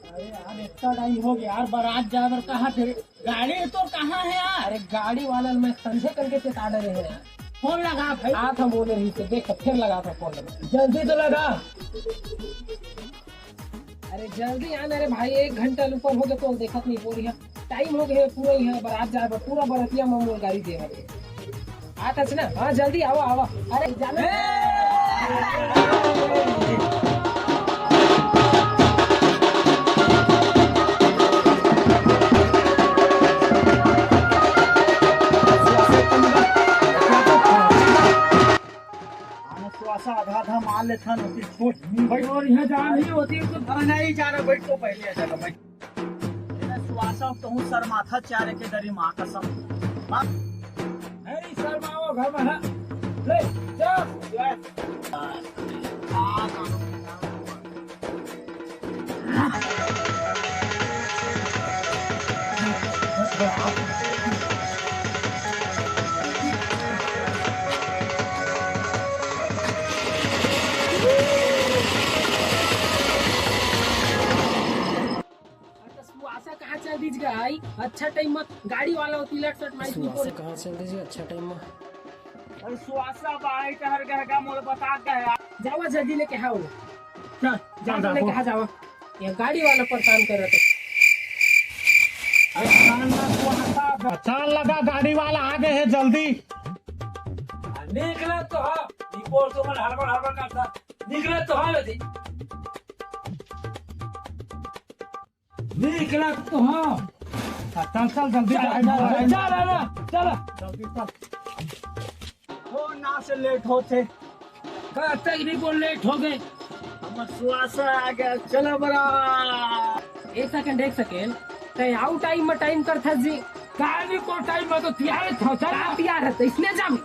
अरे यार इतना टाइम हो गया यार, बारात जाकर कहाँ थे? गाड़ी तो कहाँ है यार? अरे गाड़ी वाला मैं संजय करके से काट रहे हैं। फोन लगा भाई। आ था बोले रही थे, देख फिर लगा था फोन लगा। जल्दी तो लगा। अरे जल्दी आना रे भाई, 1 घंटा ऊपर हो गया तो देखत नहीं बोली है। टाइम हो गया पूरा ही है, बारात जाए पूरा बरतिया में गाड़ी दे रहे आता ना। हाँ जल्दी आवा आवा। अरे जाना श्वासा आधा आधा मार लेता ना, फिर छोड़ भाई। और यहाँ जा नहीं होती तो नहीं जा रहा। बैठ तो पहले चलो भाई। श्वासा तो हूँ सर माथा चारे के दरी माँ कसम। नहीं सर माओ घर में है। ले कहाँ चल दीजिए आई अच्छा टाइम में गाड़ी वाला होती लट सट माइक कहाँ चल दीजिए अच्छा टाइम में। अरे सुहासा बाई टहर गया मोड़ बता गया। जावा जल्दी लेके आओ। चल जावा लेके आ जावा। ये गाड़ी वाला परेशान कर रहे थे। चाल लगा, गाड़ी वाला आगे है, जल्दी निकले तो हाँ रिपोर्ट तो मैं हड़बड़ हड़बड़ करता। निकले तो हाँ लेती। निकले तो हाँ। चल चल जल्दी चल जल्दी चल। हो ना से लेट होते। कब तक रिपोर्ट लेट हो गए? हम श्वासा आ गया। चलो बड़ा 1 सेकंड कहीं आउट टाइम में टाइम कर था जी। गाड़ी को टाइम में तो तैयार था। चल तैयार है तो इसलिए जामी